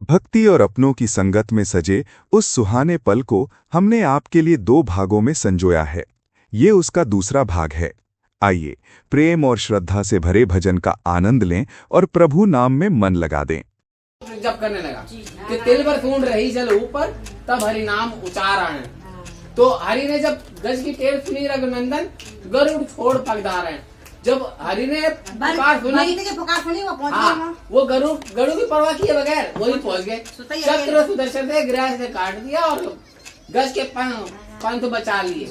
भक्ति और अपनों की संगत में सजे उस सुहाने पल को हमने आपके लिए 2 भागों में संजोया है। ये उसका दूसरा भाग है। आइए प्रेम और श्रद्धा से भरे भजन का आनंद लें और प्रभु नाम में मन लगा दें। जब करने लगा कि तिल पर सूंड रही जल ऊपर, तब हरि नाम उचारण। तो हरि ने जब गज की टेर सुनी रघुनंदन, गरुड़ छोड़ पगधारण। जब हरि ने पुकार सुनी वो पहुंच हाँ, वो गरुड़ की परवाह किए बगैर वही पहुंच गए। चक्र सुदर्शन से गृह से काट दिया और गज के पंथ बचा लिए,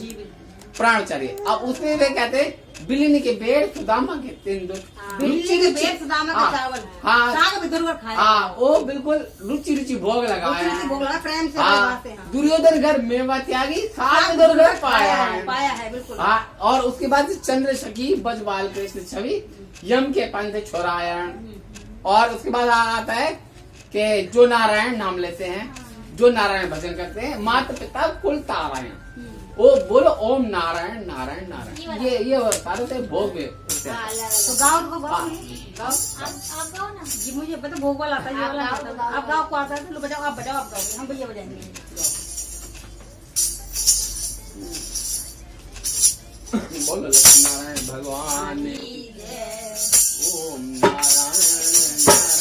प्राण चले। अब उसमें वे कहते बिलिनी के बेड़ सुदामा के तिंदु, बिल्ली के पेट सुदामा का चावल, साग भी दुर्गा खाया। हाँ, वो बिल्कुल रुचि रुचि भोग लगाया है। भोग लगा प्रेम से हाँ, दुर्योधन घर मेवा त्यागी, साग दुर्गा पाया है बिल्कुल। हाँ, और उसके बाद चंद्र सखी बजबाल कृष्ण छवि, यम के पंथ छोरायण। और उसके बाद आता है कि जो नारायण नाम लेते हैं, जो नारायण भजन करते हैं, माता पिता कुल तारायण। वो बोलो ओम नारायण नारायण नारायण। ये सारे से भोग में तो गाँव को गाँव आप गाओ ना जी, मुझे पता भोग वाला आता है, ये वाला आप गाँव को आता है तो बजाओ, आप बजाओ, आप गाओ, हम भैया बजाएंगे। बोलो नारायण भगवान ओम नारायण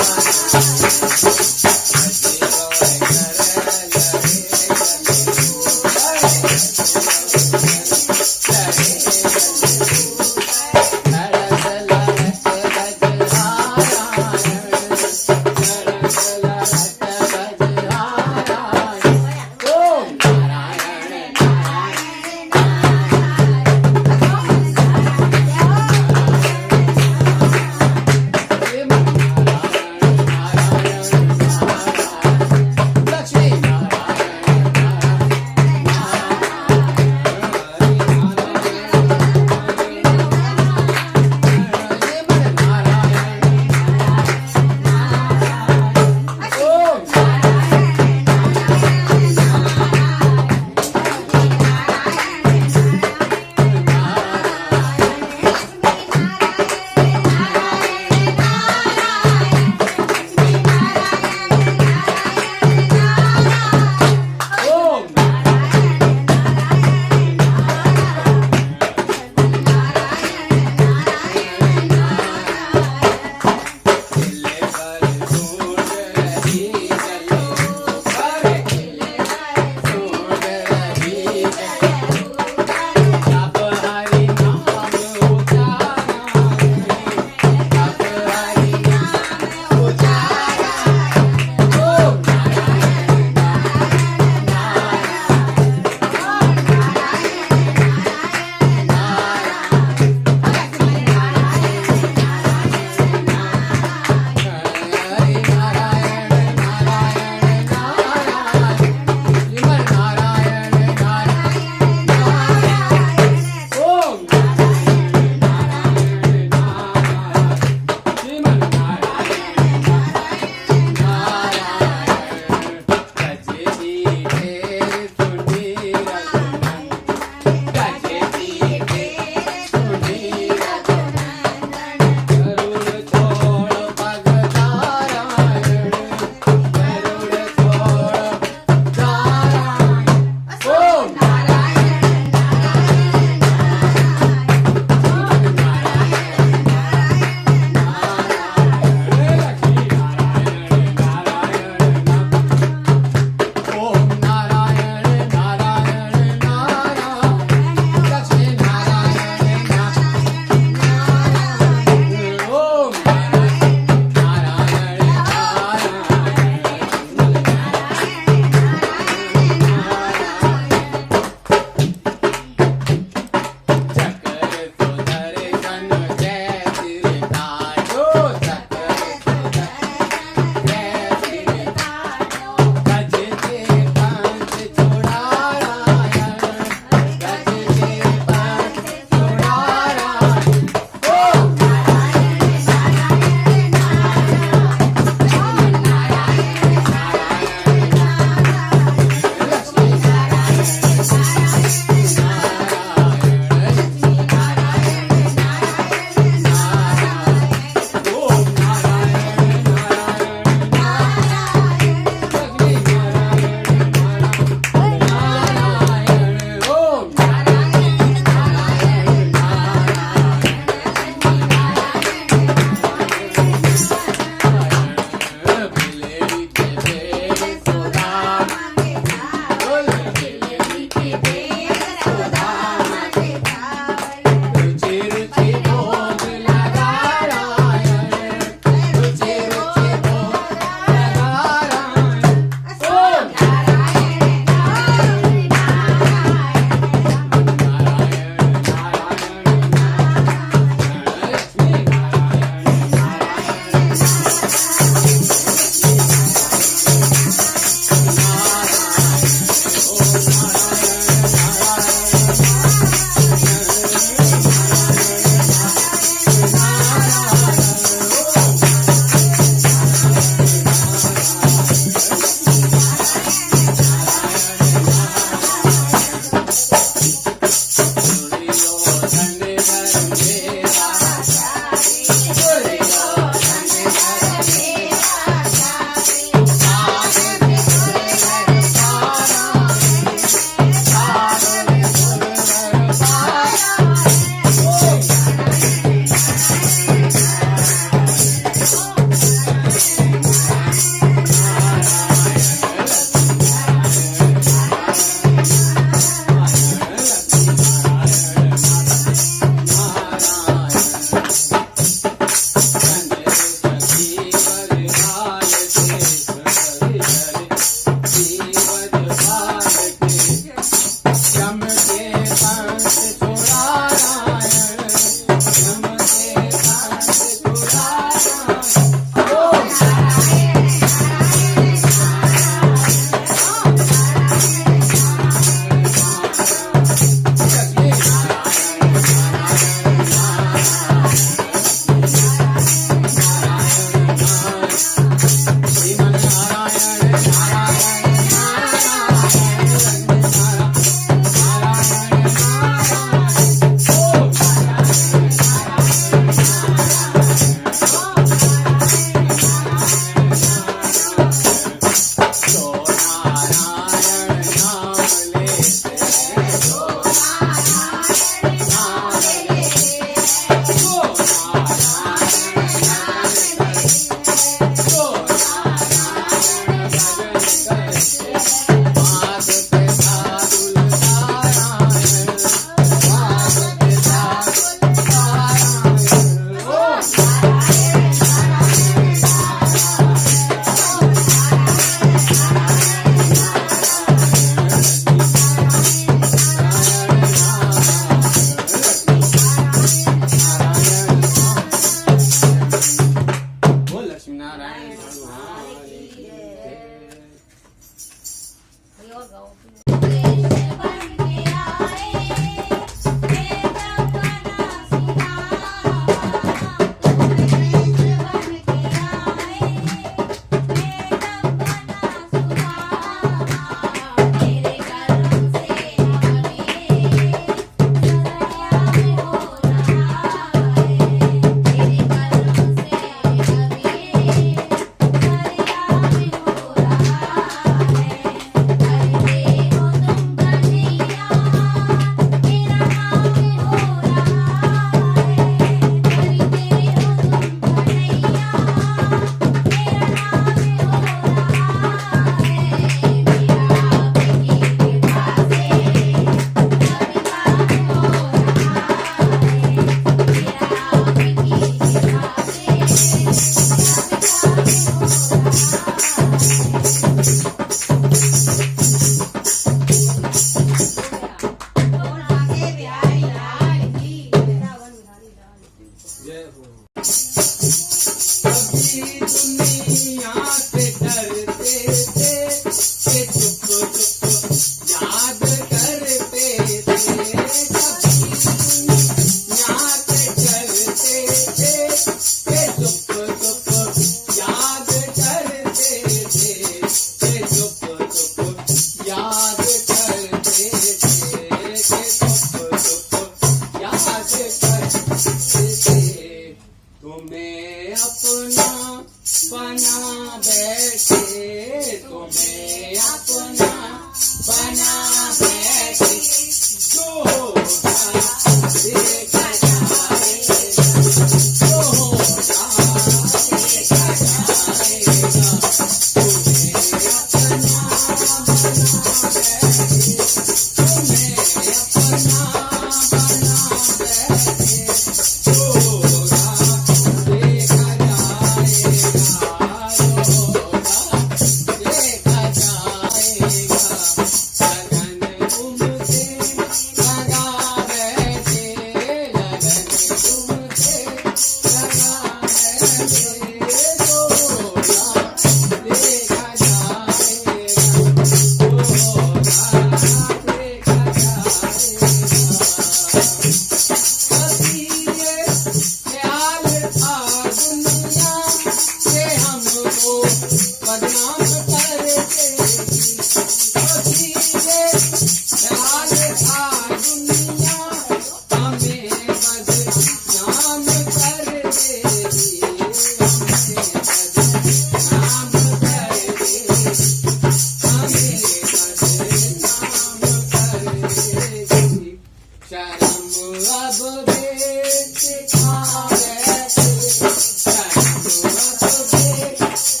शर्म अब बेच खा बैठे, शर्म अब बेच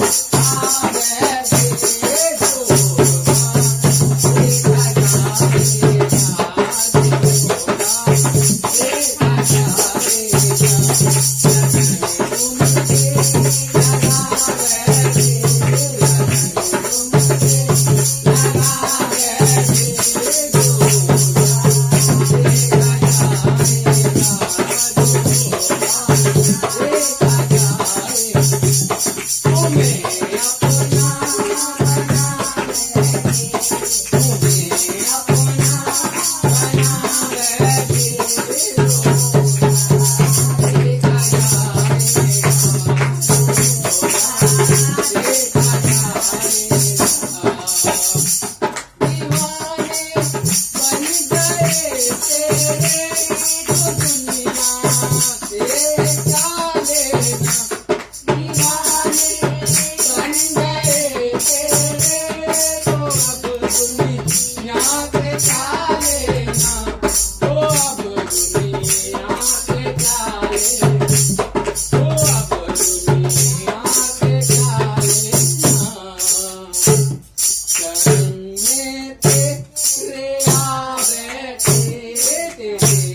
खा बैठे, तेरे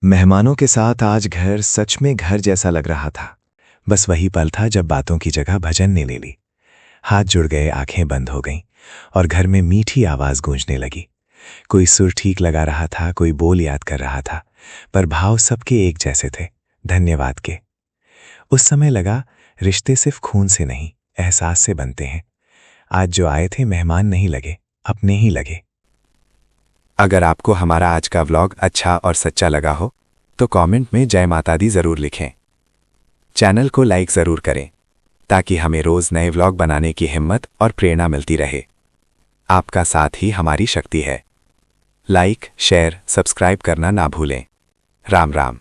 मेहमानों के साथ आज घर सच में घर जैसा लग रहा था। बस वही पल था जब बातों की जगह भजन ने ले ली। हाथ जुड़ गए, आंखें बंद हो गईं और घर में मीठी आवाज गूंजने लगी। कोई सुर ठीक लगा रहा था, कोई बोल याद कर रहा था, पर भाव सबके एक जैसे थे, धन्यवाद के। उस समय लगा रिश्ते सिर्फ खून से नहीं, एहसास से बनते हैं। आज जो आए थे मेहमान नहीं लगे, अपने ही लगे। अगर आपको हमारा आज का व्लॉग अच्छा और सच्चा लगा हो तो कमेंट में जय माता दी ज़रूर लिखें। चैनल को लाइक ज़रूर करें ताकि हमें रोज़ नए व्लॉग बनाने की हिम्मत और प्रेरणा मिलती रहे। आपका साथ ही हमारी शक्ति है। लाइक, शेयर, सब्सक्राइब करना ना भूलें। राम राम।